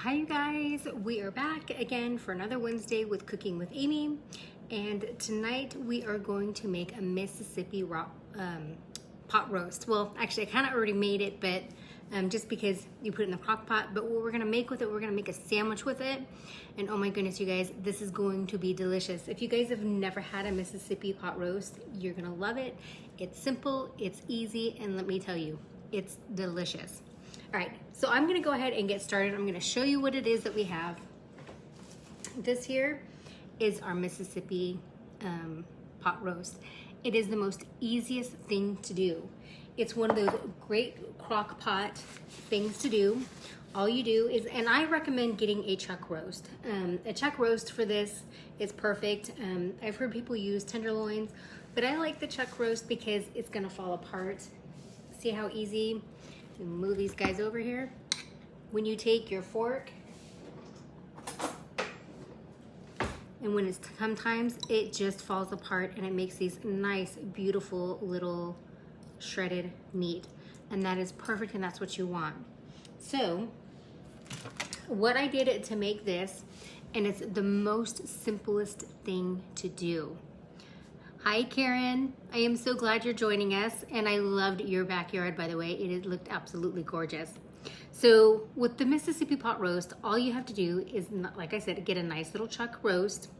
Hi you guys, we are back again for another Wednesday with Cooking with Amy, and tonight we are going to make a Mississippi pot roast. Well, actually I kind of already made it, but just because you put it in the crock pot. But what we're gonna make with it, we're gonna make a sandwich with it, and oh my goodness you guys, this is going to be delicious. If you guys have never had a Mississippi pot roast, you're gonna love it. It's simple, it's easy, and let me tell you, it's delicious. All right, so I'm gonna go ahead and get started. I'm gonna show you what it is that we have. This here is our Mississippi pot roast. It is the most easiest thing to do. It's one of those great crock pot things to do. All you do is, and I recommend getting a chuck roast. A chuck roast for this is perfect. I've heard people use tenderloins, but I like the chuck roast because it's gonna fall apart. See how easy? Move these guys over here. When you take your fork, and when it's sometimes it just falls apart and it makes these nice, beautiful little shredded meat. And that is perfect, and that's what you want. So, what I did to make this, and it's the most simplest thing to do. Hi Karen, I am so glad you're joining us, and I loved your backyard, by the way. It looked absolutely gorgeous. So with the Mississippi pot roast, all you have to do is, like I said, get a nice little chuck roast,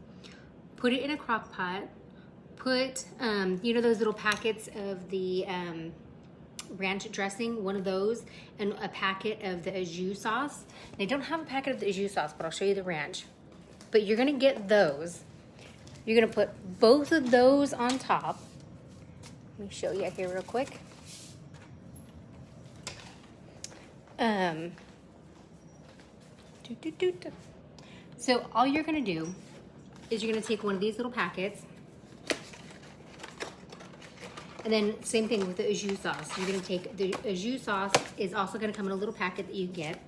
put it in a crock pot, put, you know those little packets of the ranch dressing, one of those, and a packet of the au jus sauce. And I don't have a packet of the au jus sauce, but I'll show you the ranch. But you're gonna get those. You're gonna put both of those on top. Let me show you here real quick. So all you're gonna do is you're gonna take one of these little packets, and then same thing with the au jus sauce. You're gonna take the au jus sauce is also gonna come in a little packet that you get.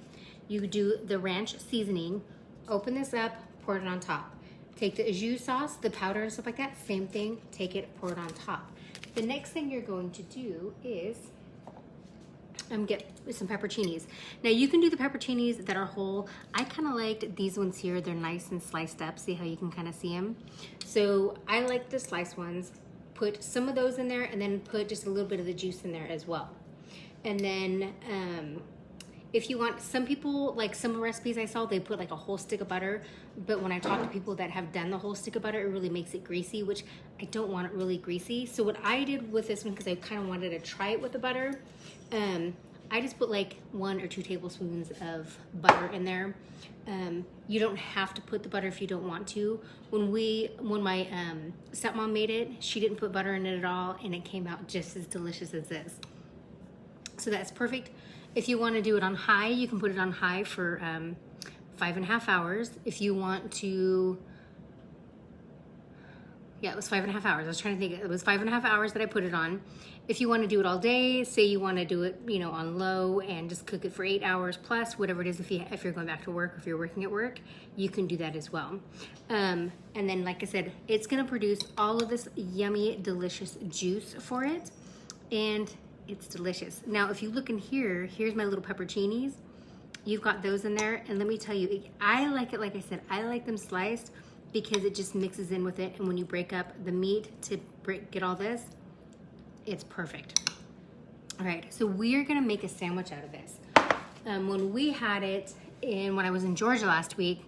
You do the ranch seasoning, open this up, pour it on top. Take the au jus sauce, the powder and stuff like that, same thing, take it, pour it on top. The next thing you're going to do is get some pepperoncinis. Now you can do the pepperoncinis that are whole. I kind of liked these ones here. They're nice and sliced up. See how you can kind of see them? So I like the sliced ones. Put some of those in there, and then put just a little bit of the juice in there as well. And then if you want, some people, like some recipes I saw, they put like a whole stick of butter, but when I talk to people that have done the whole stick of butter, it really makes it greasy, which I don't want it really greasy. So what I did with this one, because I kind of wanted to try it with the butter, I just put like 1 or 2 tablespoons of butter in there. You don't have to put the butter if you don't want to. When my stepmom made it, she didn't put butter in it at all, and it came out just as delicious as this. So that's perfect. If you want to do it on high, you can put it on high for 5.5 hours. If you want to, yeah, it was 5.5 hours. I was trying to think. It was 5.5 hours that I put it on. If you want to do it all day, say you want to do it, you know, on low and just cook it for 8 hours plus, whatever it is. If you're going back to work, if you're working at work, you can do that as well. And then, like I said, it's going to produce all of this yummy, delicious juice for it, and it's delicious. Now, if you look in here, here's my little pepperoncinis. You've got those in there, and let me tell you, I like it, like I said, I like them sliced because it just mixes in with it, and when you break up the meat to get all this, it's perfect. All right, so we're gonna make a sandwich out of this. When we had it, when I was in Georgia last week,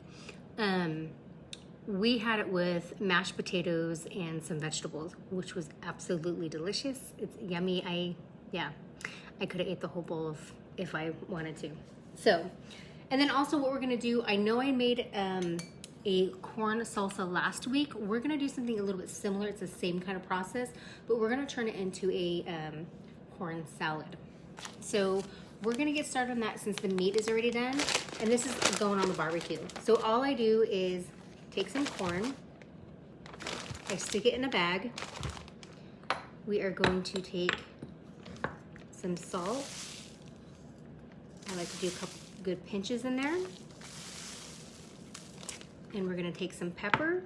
we had it with mashed potatoes and some vegetables, which was absolutely delicious. It's yummy. I could have ate the whole bowl if I wanted to. So, and then also what we're gonna do, I know I made a corn salsa last week. We're gonna do something a little bit similar. It's the same kind of process, but we're gonna turn it into a corn salad. So we're gonna get started on that since the meat is already done, and this is going on the barbecue. So all I do is take some corn, I stick it in a bag. We are going to take some salt. I like to do a couple good pinches in there. And we're gonna take some pepper.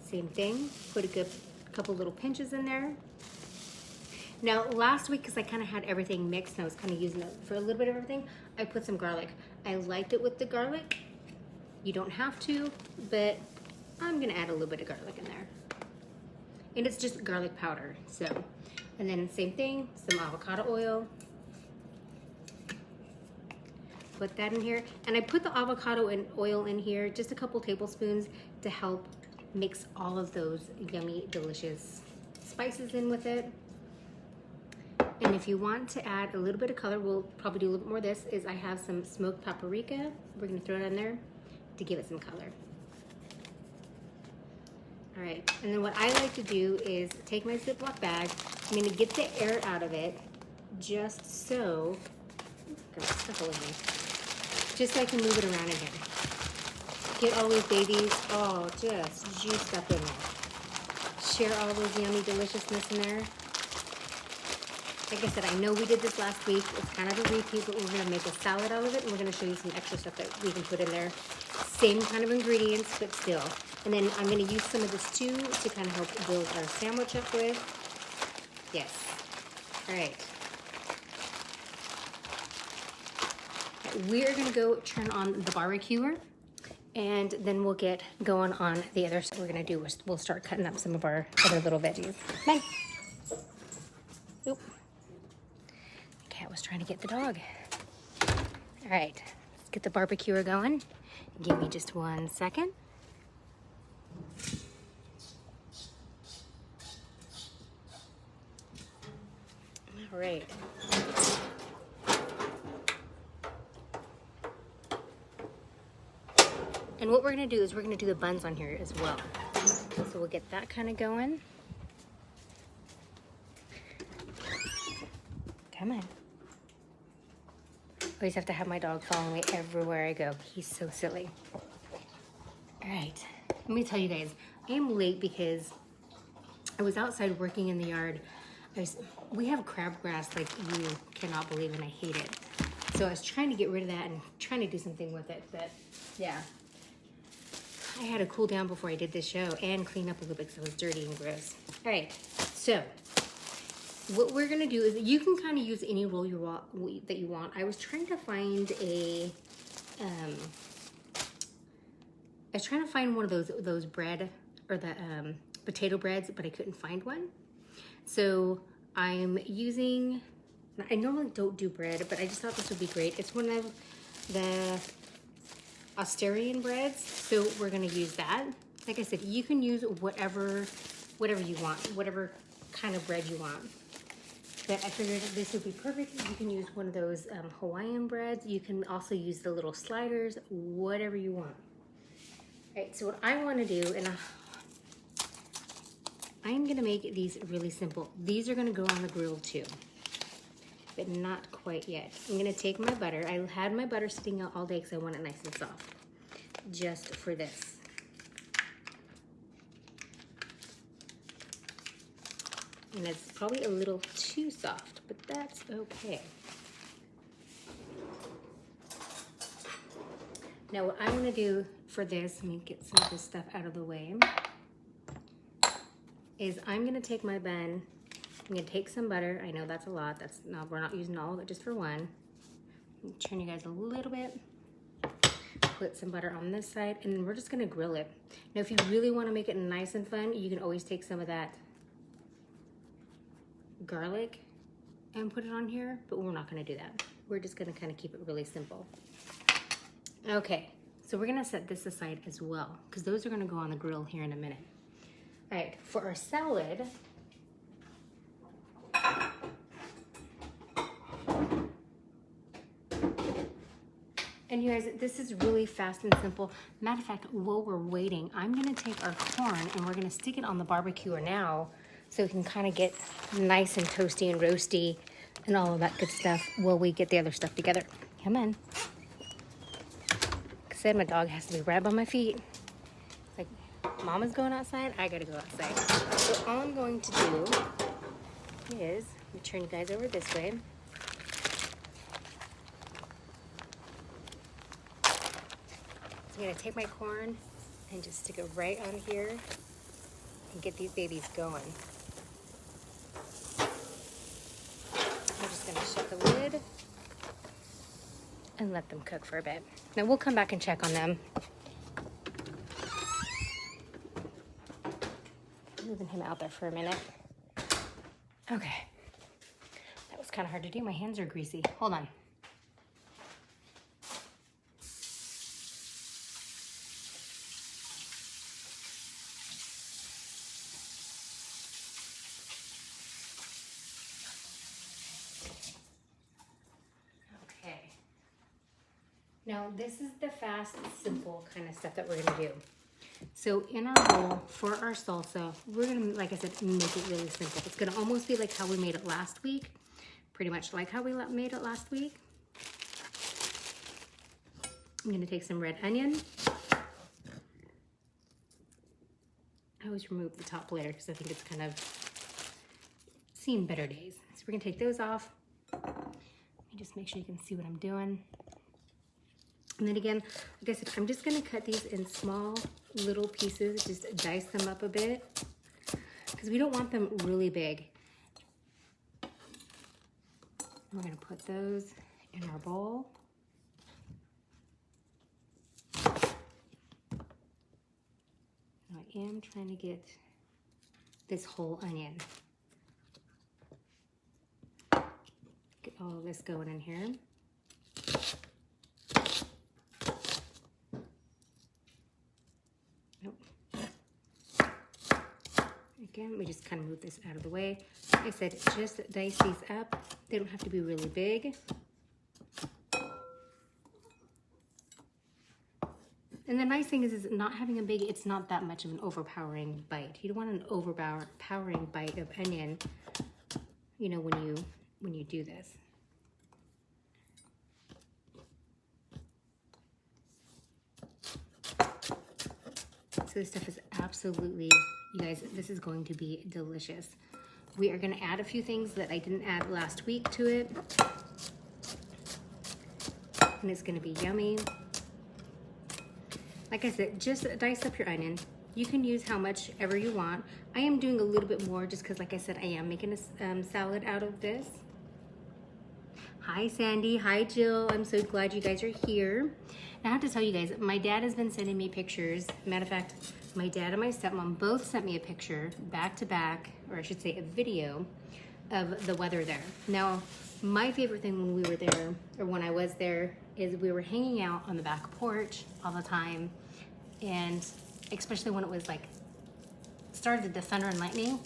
Same thing, put a good couple little pinches in there. Now, last week, because I kind of had everything mixed and I was kind of using it for a little bit of everything, I put some garlic. I liked it with the garlic. You don't have to, but I'm gonna add a little bit of garlic in there. And it's just garlic powder, so. And then same thing, some avocado oil. Put that in here. And I put the avocado and oil in here, just a couple tablespoons to help mix all of those yummy, delicious spices in with it. And if you want to add a little bit of color, we'll probably do a little bit more of this, is I have some smoked paprika. We're gonna throw it in there to give it some color. All right, and then what I like to do is take my Ziploc bag. I'm gonna get the air out of it just so, just so I can move it around in here. Get all those babies, oh, just juiced up in there. Share all those yummy deliciousness in there. Like I said, I know we did this last week. It's kind of a repeat, but we're gonna make a salad out of it, and we're gonna show you some extra stuff that we can put in there. Same kind of ingredients, but still. And then I'm gonna use some of this too to kind of help build our sandwich up with. Yes. All right. We're gonna go turn on the barbecuer, and then we'll get going on the other stuff we're gonna do. We'll start cutting up some of our other little veggies. Bye. Oop. The cat was trying to get the dog. All right, let's get the barbecuer going. Give me just 1 second. All right. And what we're gonna do is we're gonna do the buns on here as well. So we'll get that kind of going. Come on. I always have to have my dog follow me everywhere I go. He's so silly. All right, let me tell you guys, I am late because I was outside working in the yard. We have crabgrass like you cannot believe, and I hate it. So I was trying to get rid of that and trying to do something with it, but yeah. I had to cool down before I did this show and clean up a little bit because it was dirty and gross. All right, so what we're gonna do is you can kind of use any roll that you want. I was trying to find one of those bread or the potato breads, but I couldn't find one. So I'm using, I normally don't do bread, but I just thought this would be great. It's one of the Australian breads, so we're gonna use that. Like I said, you can use whatever you want, whatever kind of bread you want. But I figured this would be perfect. You can use one of those Hawaiian breads. You can also use the little sliders, whatever you want. All right, so what I want to do, and I'm gonna make these really simple. These are gonna go on the grill too, but not quite yet. I'm gonna take my butter. I had my butter sitting out all day because I want it nice and soft, just for this. And it's probably a little too soft, but that's okay. Now what I'm gonna do for this, let me get some of this stuff out of the way, is I'm gonna take my bun, I'm gonna take some butter. I know that's a lot, we're not using all of it, just for one. Turn you guys a little bit. Put some butter on this side, and then we're just gonna grill it. Now if you really wanna make it nice and fun, you can always take some of that garlic and put it on here, but we're not gonna do that. We're just gonna kind of keep it really simple. Okay, so we're gonna set this aside as well, because those are gonna go on the grill here in a minute. All right, for our salad, and you guys, this is really fast and simple. Matter of fact, while we're waiting, I'm gonna take our corn and we're gonna stick it on the barbecuer now, so it can kind of get nice and toasty and roasty and all of that good stuff while we get the other stuff together. Come on. Like I said, my dog has to be right by my feet. Like, Mama's going outside, I gotta go outside. So all I'm going to do is, let me turn you guys over this way. So I'm gonna take my corn and just stick it right on here and get these babies going. just gonna shut the lid and let them cook for a bit. Now we'll come back and check on them. Moving him out there for a minute. Okay. That was kind of hard to do. My hands are greasy. Hold on. Now, this is the fast, simple kind of stuff that we're gonna do. So in our bowl for our salsa, we're gonna, like I said, make it really simple. It's gonna almost be like how we made it last week. Pretty much like how we made it last week. I'm gonna take some red onion. I always remove the top layer because I think it's kind of seen better days. So we're gonna take those off. Let me just make sure you can see what I'm doing. And then again, like I said, I'm just gonna cut these in small little pieces, just dice them up a bit, because we don't want them really big. We're gonna put those in our bowl. I am trying to get this whole onion. Get all of this going in here. Again, we just kind of move this out of the way. Like I said, just dice these up. They don't have to be really big. And the nice thing is not having a big, it's not that much of an overpowering bite. You don't want an overpowering bite of onion, you know, when you do this. So this stuff is absolutely, you guys, this is going to be delicious. We are going to add a few things that I didn't add last week to it. And it's going to be yummy. Like I said, just dice up your onion. You can use how much ever you want. I am doing a little bit more just because, like I said, I am making a salad out of this. Hi, Sandy. Hi, Jill. I'm so glad you guys are here. Now, I have to tell you guys, my dad has been sending me pictures. Matter of fact, my dad and my stepmom both sent me a picture back to back, or I should say a video of the weather there. Now, my favorite thing when we were there, or when I was there, is we were hanging out on the back porch all the time. And especially when it was like, started the thunder and lightning,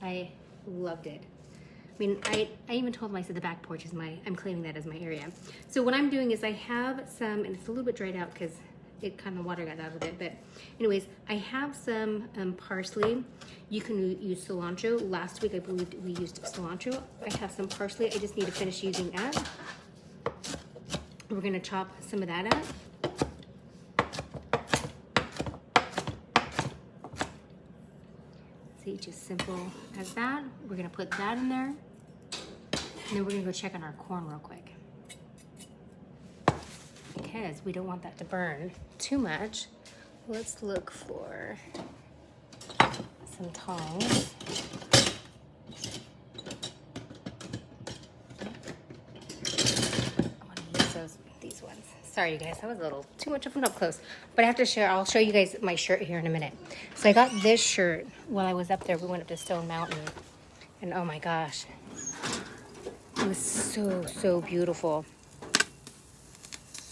I loved it. I mean, I even told them, I said the back porch is I'm claiming that as my area. So what I'm doing is I have some, and it's a little bit dried out because it kind of water got out of it, but anyways, I have some parsley. You can use cilantro. Last week I believe we used cilantro. I have some parsley. I just need to finish using that. We're gonna chop some of that up. See, just simple as that. We're gonna put that in there. And then we're gonna go check on our corn real quick, because we don't want that to burn too much. Let's look for some tongs. I wanna use these ones. Sorry, you guys, that was a little too much of an up close. But I have to share, I'll show you guys my shirt here in a minute. So I got this shirt while I was up there. We went up to Stone Mountain. And oh my gosh. It was so beautiful.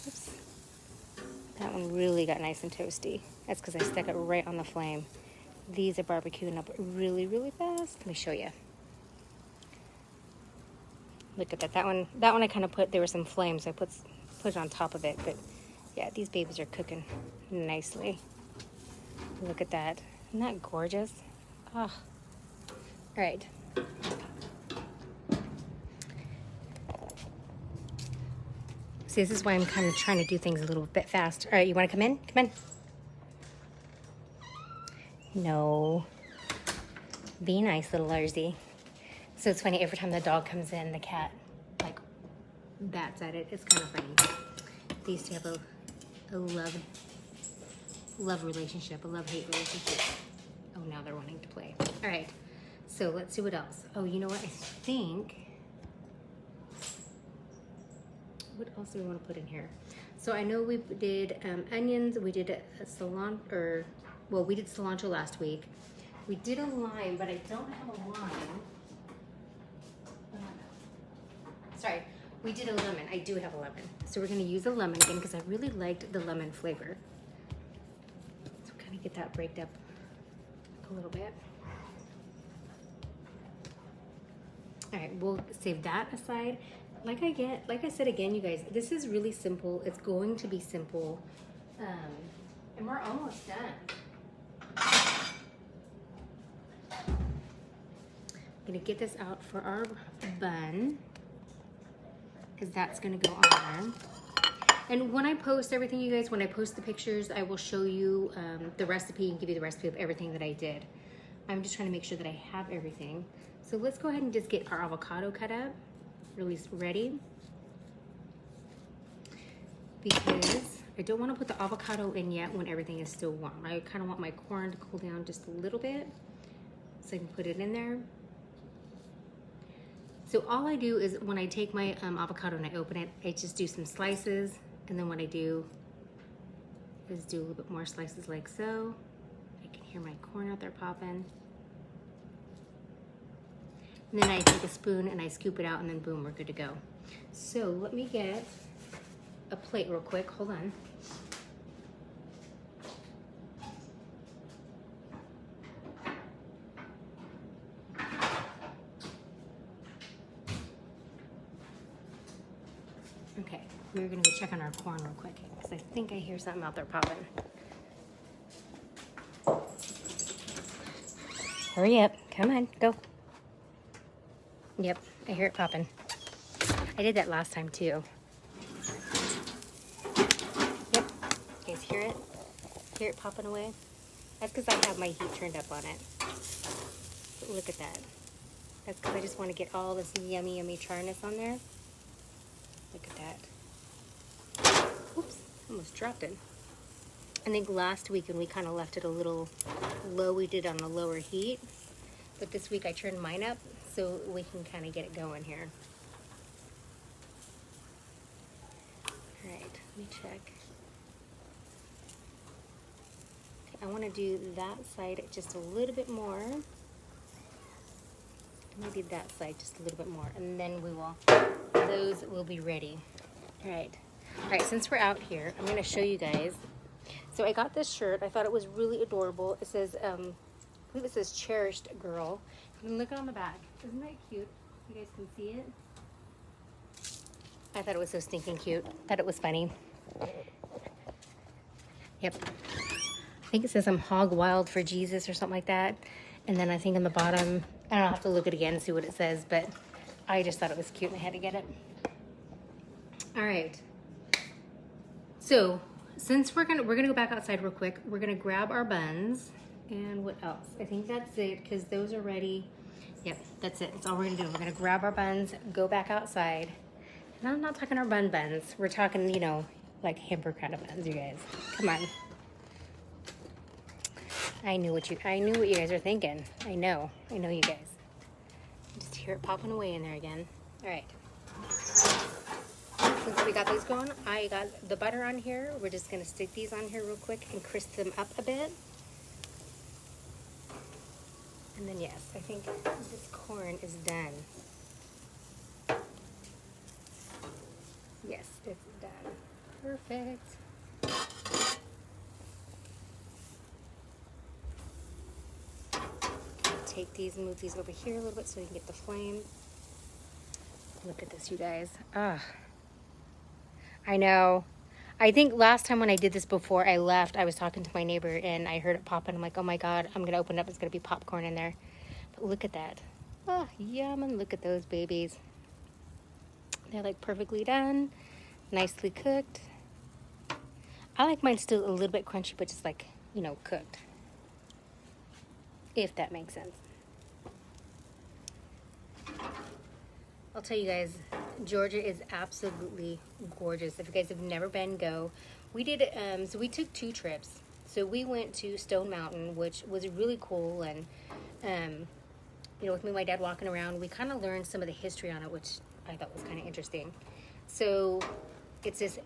Oops. That one really got nice and toasty. That's because I stuck it right on the flame. These are barbecuing up really fast. Let me show you. Look at that. That one I kind of put, there were some flames. So I put it on top of it. But yeah, these babies are cooking nicely. Look at that. Isn't that gorgeous? Oh. All right. See, this is why I'm kind of trying to do things a little bit fast. All right, you want to come in? Come in. No. Be nice, little Larzy. So it's funny, every time the dog comes in, the cat, like, bats at it. It's kind of funny. They used to have a love relationship, a love-hate relationship. Oh, now they're wanting to play. All right, so let's see what else. Oh, you know what? I think what else do we want to put in here? So I know we did onions. We did a cilantro, well, we did cilantro last week. We did a lime, but I don't have a lime. Sorry, we did a lemon. I do have a lemon. So we're gonna use a lemon again because I really liked the lemon flavor. So kind of get that breaked up a little bit. All right, we'll save that aside. Like I said again, you guys, this is really simple. It's going to be simple. And we're almost done. I'm gonna get this out for our bun, because that's gonna go on there. And when I post everything, you guys, when I post the pictures, I will show you the recipe and give you the recipe of everything that I did. I'm just trying to make sure that I have everything. So let's go ahead and just get our avocado cut up, or at least ready. Because I don't want to put the avocado in yet when everything is still warm. I kind of want my corn to cool down just a little bit so I can put it in there. So all I do is when I take my avocado and I open it, I just do some slices. And then what I do is do a little bit more slices like so. I can hear my corn out there popping. And then I take a spoon and I scoop it out, and then boom, we're good to go. So let me get a plate real quick, hold on. Okay, we're gonna go check on our corn real quick because I think I hear something out there popping. Hurry up, come on, go. Yep, I hear it popping. I did that last time too. Yep, you guys hear it? Hear it popping away? That's because I have my heat turned up on it. But look at that. That's because I just want to get all this yummy, yummy charness on there. Look at that. Oops, almost dropped it. I think last week when we kind of left it a little low, we did on a lower heat. But this week I turned mine up so we can kind of get it going here. All right, let me check. Okay, I want to do that side just a little bit more. Maybe that side just a little bit more, and then those will be ready. All right, since we're out here, I'm gonna show you guys. So I got this shirt. I thought it was really adorable. It says, I believe it says cherished girl. And look on the back. Isn't that cute? You guys can see it. I thought it was so stinking cute. Thought it was funny. Yep. I think it says I'm hog wild for Jesus or something like that. And then I think on the bottom, I don't have to look it again and see what it says, but I just thought it was cute and I had to get it. All right. So since we're gonna go back outside real quick, we're gonna grab our buns. And what else? I think that's it, because those are ready. Yep, that's it. That's all we're gonna do. We're gonna grab our buns, go back outside. And I'm not talking our buns. We're talking, you know, like hamburger kind of buns, you guys. Come on. I knew what you guys are thinking. I know you guys. Just hear it popping away in there again. All right. Since we got these going, I got the butter on here. We're just gonna stick these on here real quick and crisp them up a bit. And then yes, I think this corn is done. Yes, it's done. Perfect. Take these and move these over here a little bit so you can get the flame. Look at this, you guys. Ah, I know. I think last time when I did this before I left, I was talking to my neighbor and I heard it popping. I'm like, oh my God, I'm gonna open it up. It's gonna be popcorn in there. But look at that. Oh, yum, and look at those babies. They're like perfectly done, nicely cooked. I like mine still a little bit crunchy, but just like, you know, cooked. If that makes sense. I'll tell you guys, Georgia is absolutely gorgeous. If you guys have never been, go. We did, so we took 2 trips. So we went to Stone Mountain, which was really cool. And, you know, with me and my dad walking around, we kind of learned some of the history on it, which I thought was kind of interesting. So It's this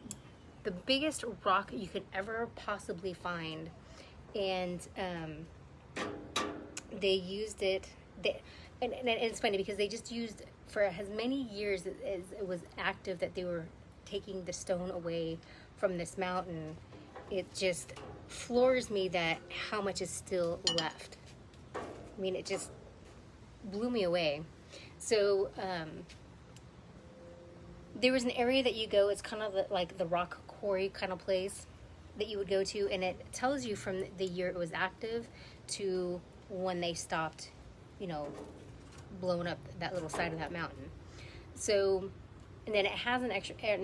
the biggest rock you could ever possibly find, and they used it. And it's funny because they just used for as many years as it was active that they were taking the stone away from this mountain. It just floors me that how much is still left. I mean, it just blew me away. So there was an area that you go, it's kind of like the rock quarry kind of place that you would go to, and it tells you from the year it was active to when they stopped, you know, blowing up that little side of that mountain. So, and then it has an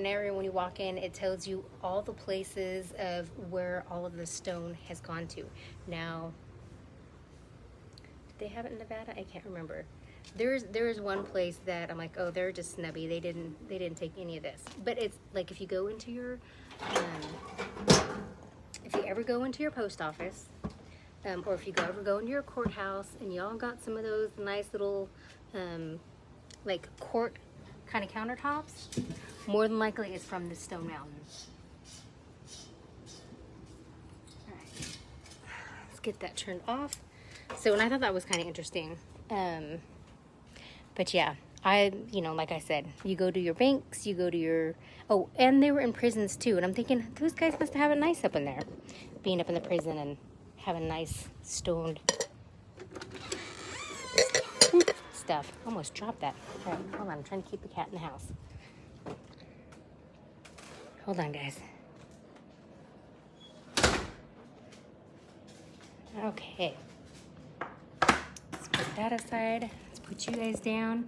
area when you walk in, it tells you all the places of where all of the stone has gone to. Now, did they have it in Nevada? I can't remember. There is one place that I'm like, oh, they're just snubby. They didn't take any of this. But it's like if you go into your, if you ever go into your post office, or if you ever go into your courthouse and y'all got some of those nice little, like court kind of countertops, more than likely it's from the Stone Mountain. All right, let's get that turned off. So, and I thought that was kind of interesting. But yeah, you know, like I said, you go to your banks, you go to your, oh, and they were in prisons too. And I'm thinking, those guys must have it nice up in there, being up in the prison and having nice stoned stuff. Almost dropped that. All right, hold on, I'm trying to keep the cat in the house. Hold on, guys. Okay. Let's put that aside. Put you guys down.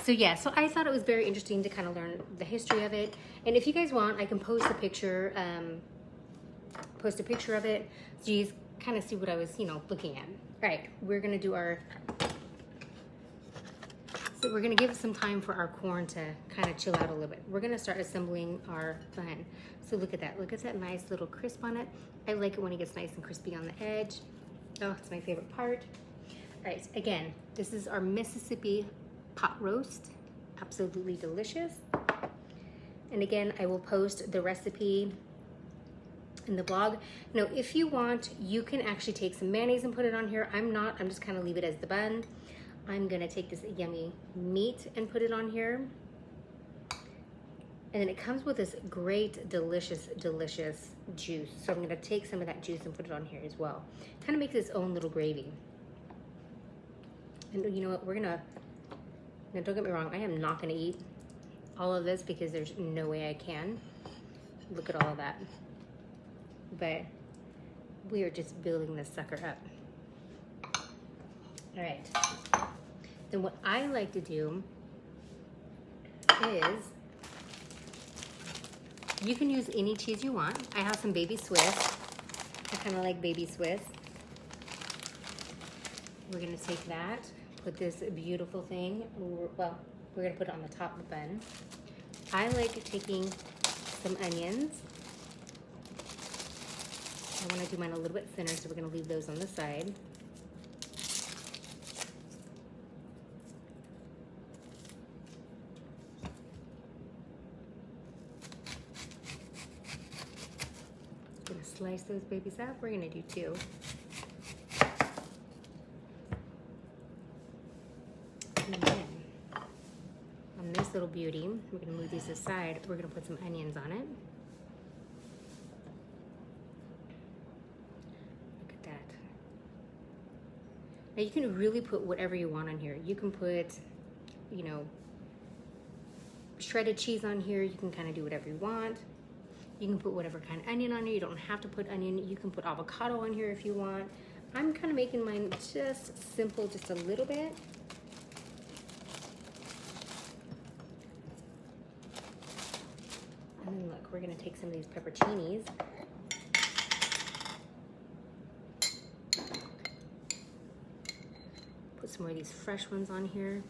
So yeah, so I thought it was very interesting to kind of learn the history of it. And if you guys want, I can post a picture of it so you kind of see what I was, you know, looking at. All right, we're gonna do our, so we're gonna give some time for our corn to kind of chill out a little bit. We're gonna start assembling our bun. So look at that nice little crisp on it. I like it when it gets nice and crispy on the edge. Oh, it's my favorite part. All right, again, this is our Mississippi pot roast. Absolutely delicious. And again, I will post the recipe in the blog. Now, if you want, you can actually take some mayonnaise and put it on here. I'm not, I'm just kind of leave it as the bun. I'm gonna take this yummy meat and put it on here. And then it comes with this great, delicious, delicious juice. So I'm gonna take some of that juice and put it on here as well. Kind of makes its own little gravy. And you know what, we're gonna, now don't get me wrong, I am not gonna eat all of this because there's no way I can. Look at all of that. But we are just building this sucker up. All right, then what I like to do is, you can use any cheese you want. I have some baby Swiss. I kind of like baby Swiss. We're gonna take that, put this beautiful thing, well, we're gonna put it on the top of the bun. I like taking some onions. I wanna do mine a little bit thinner, so we're gonna leave those on the side. Gonna slice those babies up. We're gonna do 2. And then, on this little beauty, we're gonna move these aside. We're gonna put some onions on it. Look at that. Now you can really put whatever you want on here. You can put, you know, shredded cheese on here. You can kind of do whatever you want. You can put whatever kind of onion on here. You don't have to put onion. You can put avocado on here if you want. I'm kind of making mine just simple, just a little bit. And then look, we're gonna take some of these pepperoncinis. Put some more of these fresh ones on here.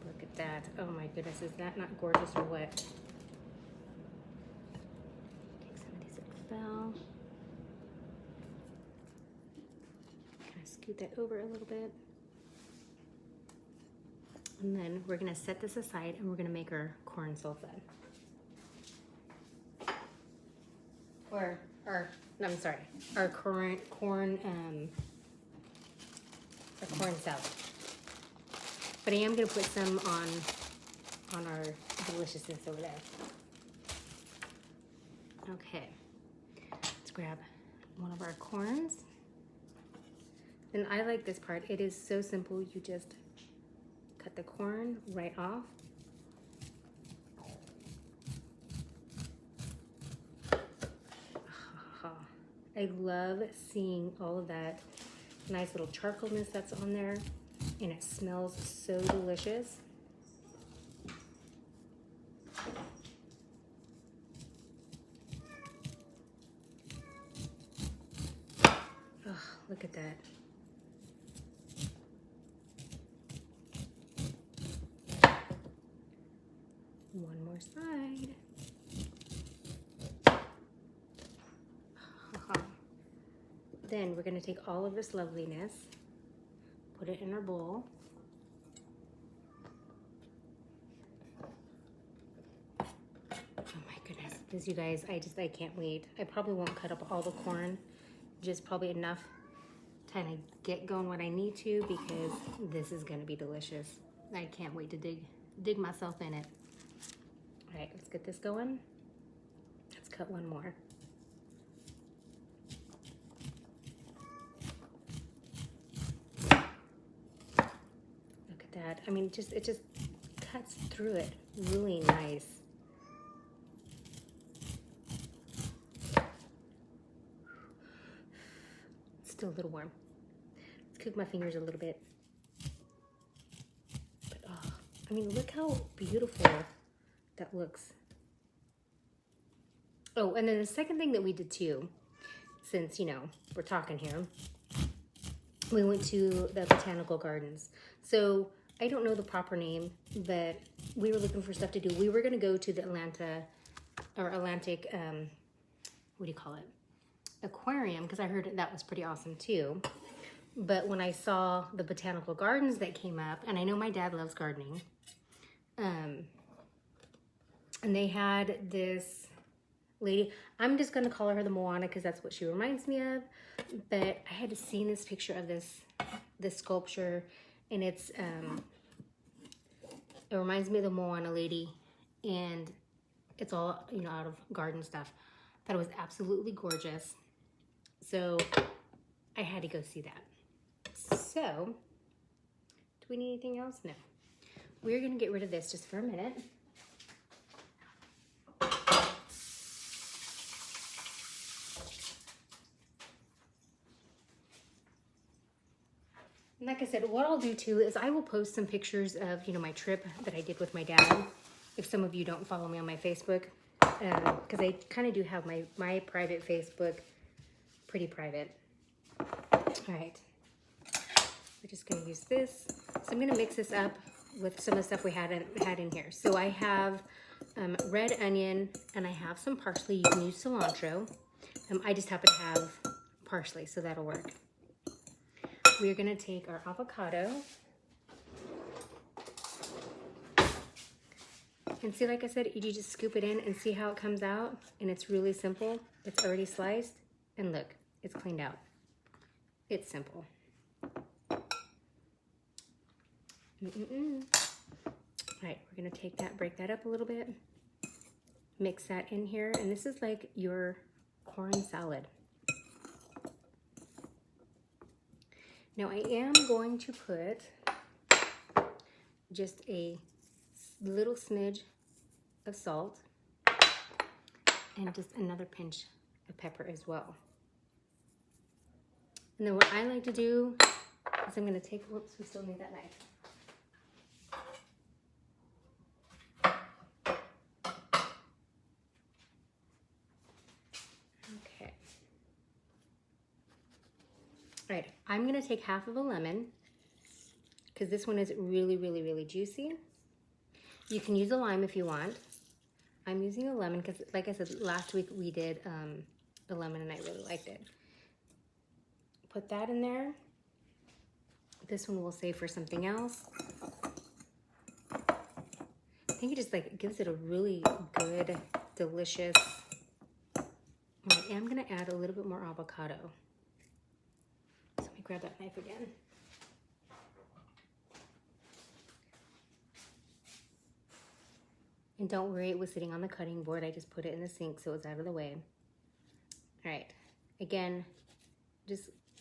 Look at that. Oh my goodness, is that not gorgeous or what? Take some of these that fell. that over a little bit. And then we're gonna set this aside and we're gonna make our corn salsa. Or our, no, I'm sorry, our corn salad. But I am gonna put some on our deliciousness over there. Okay, let's grab one of our corns. And I like this part. It is so simple. You just cut the corn right off. I love seeing all of that nice little charcoalness that's on there, and it smells so delicious. Oh, look at that. One more side. Then we're going to take all of this loveliness, put it in our bowl. Oh my goodness, this, you guys, I can't wait. I probably won't cut up all the corn, just probably enough to kind of get going what I need to, because this is going to be delicious. I can't wait to dig myself in it. All right, let's get this going. Let's cut one more. That. I mean, it just cuts through it really nice. It's still a little warm. Let's cook my fingers a little bit. But oh, I mean, look how beautiful that looks. Oh, and then the second thing that we did too, since, you know, we're talking here, we went to the botanical gardens. So I don't know the proper name, but we were looking for stuff to do. We were going to go to the Atlantic, what do you call it? Aquarium, because I heard that was pretty awesome too. But when I saw the botanical gardens that came up, and I know my dad loves gardening, and they had this lady, I'm just going to call her the Moana because that's what she reminds me of. But I had seen this picture of this sculpture, and it reminds me of the Moana lady, and it's all, you know, out of garden stuff. Thought it was absolutely gorgeous. So I had to go see that. So, do we need anything else? No. We're gonna get rid of this just for a minute. And like I said, what I'll do too is I will post some pictures of, you know, my trip that I did with my dad. If some of you don't follow me on my Facebook, because I kind of do have my private Facebook pretty private. All right, we're just gonna use this. So I'm gonna mix this up with some of the stuff we had in here. So I have red onion, and I have some parsley. You can use cilantro. I just happen to have parsley, so that'll work. We're gonna take our avocado. And see, like I said, you just scoop it in and see how it comes out. And it's really simple. It's already sliced. And look, it's cleaned out. It's simple. All right, we're gonna take that, break that up a little bit. Mix that in here. And this is like your corn salad. Now I am going to put just a little smidge of salt and just another pinch of pepper as well. And then what I like to do is I'm going to take, whoops, we still need that knife. Okay. All right, I'm going to take half of a lemon because this one is really, really, really juicy. You can use a lime if you want. I'm using a lemon because, like I said, last week we did a lemon and I really liked it. Put that in there. This one we'll save for something else. I think it just like gives it a really good, delicious. I am gonna add a little bit more avocado. So let me grab that knife again. And don't worry, it was sitting on the cutting board. I just put it in the sink so it's out of the way. All right, again,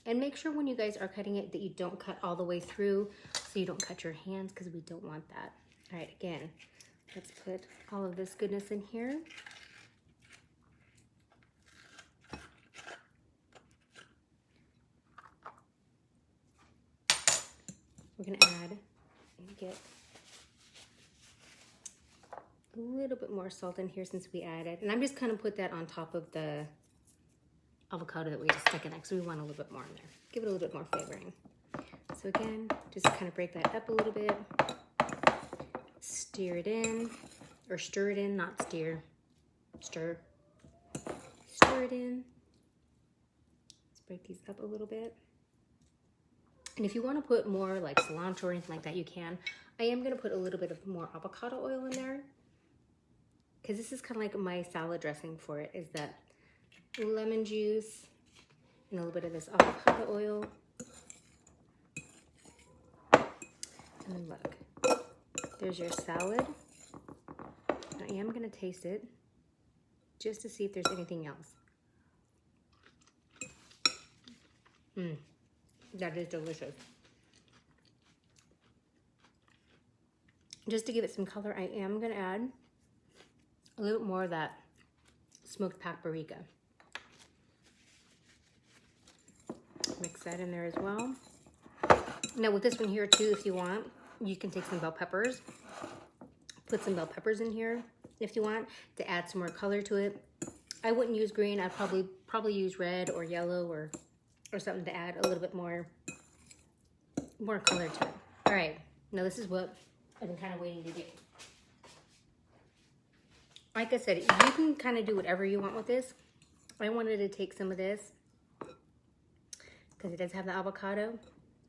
and make sure when you guys are cutting it that you don't cut all the way through so you don't cut your hands, because we don't want that. All right, again, let's put all of this goodness in here. We're gonna add and get a little bit more salt in here since we added, and I'm just kind of put that on top of the avocado that we just stuck in there, so we want a little bit more in there. Give it a little bit more flavoring. So again, just kind of break that up a little bit. Stir it in, or stir it in, not steer. Stir it in. Let's break these up a little bit. And if you want to put more like cilantro or anything like that, you can. I am going to put a little bit of more avocado oil in there, because this is kind of like my salad dressing for it, is that lemon juice and a little bit of this avocado oil. And then look, there's your salad. I am going to taste it just to see if there's anything else. That is delicious. Just to give it some color, I am going to add a little bit more of that smoked paprika. Mix that in there as well. Now with this one here too, if you want, you can take some bell peppers. Put some bell peppers in here if you want to add some more color to it. I wouldn't use green. I'd probably use red or yellow or something to add a little bit more color to it. All right, now this is what I've been kind of waiting to do. Like I said, you can kind of do whatever you want with this. I wanted to take some of this because it does have the avocado.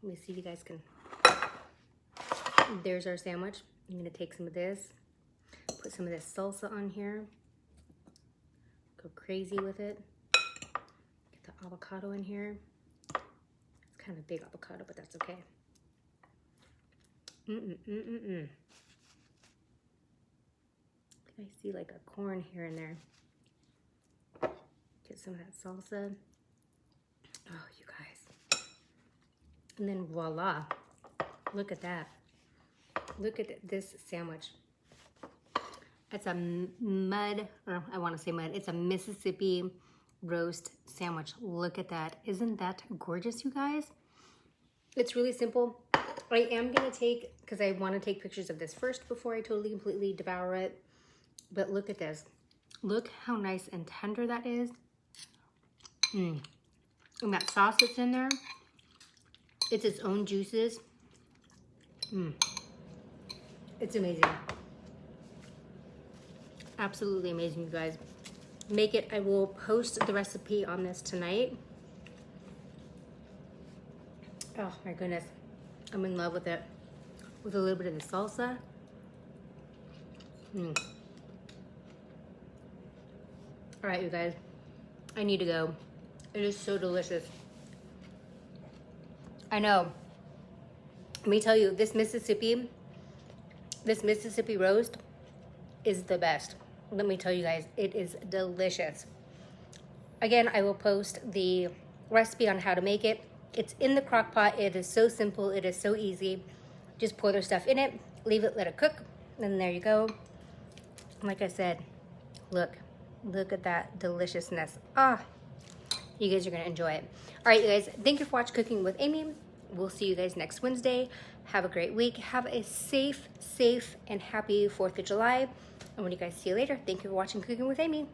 Let me see if you guys can. There's our sandwich. I'm gonna take some of this, put some of this salsa on here, go crazy with it. Get the avocado in here. It's kind of a big avocado, but that's okay. I see like a corn here and there. Get some of that salsa. Oh, you guys. And then voila. Look at that. Look at this sandwich. It's a I want to say mud. It's a Mississippi roast sandwich. Look at that. Isn't that gorgeous, you guys? It's really simple. I am going to take, because I want to take pictures of this first before I totally, completely devour it. But look at this. Look how nice and tender that is. And that sauce that's in there, it's its own juices. It's amazing. Absolutely amazing, you guys. Make it. I will post the recipe on this tonight. Oh my goodness. I'm in love with it. With a little bit of the salsa. All right, you guys. I need to go. It is so delicious. I know. Let me tell you, this Mississippi roast is the best. Let me tell you guys, it is delicious. Again, I will post the recipe on how to make it. It's in the crock pot. It is so simple. It is so easy. Just pour their stuff in it, leave it, let it cook, and there you go. Like I said, look at that deliciousness. You guys are gonna enjoy it. All right, you guys, thank you for watching Cooking with Amy. We'll see you guys next Wednesday. Have a great week. Have a safe, and happy 4th of July. And when you guys see you later, thank you for watching Cooking with Amy.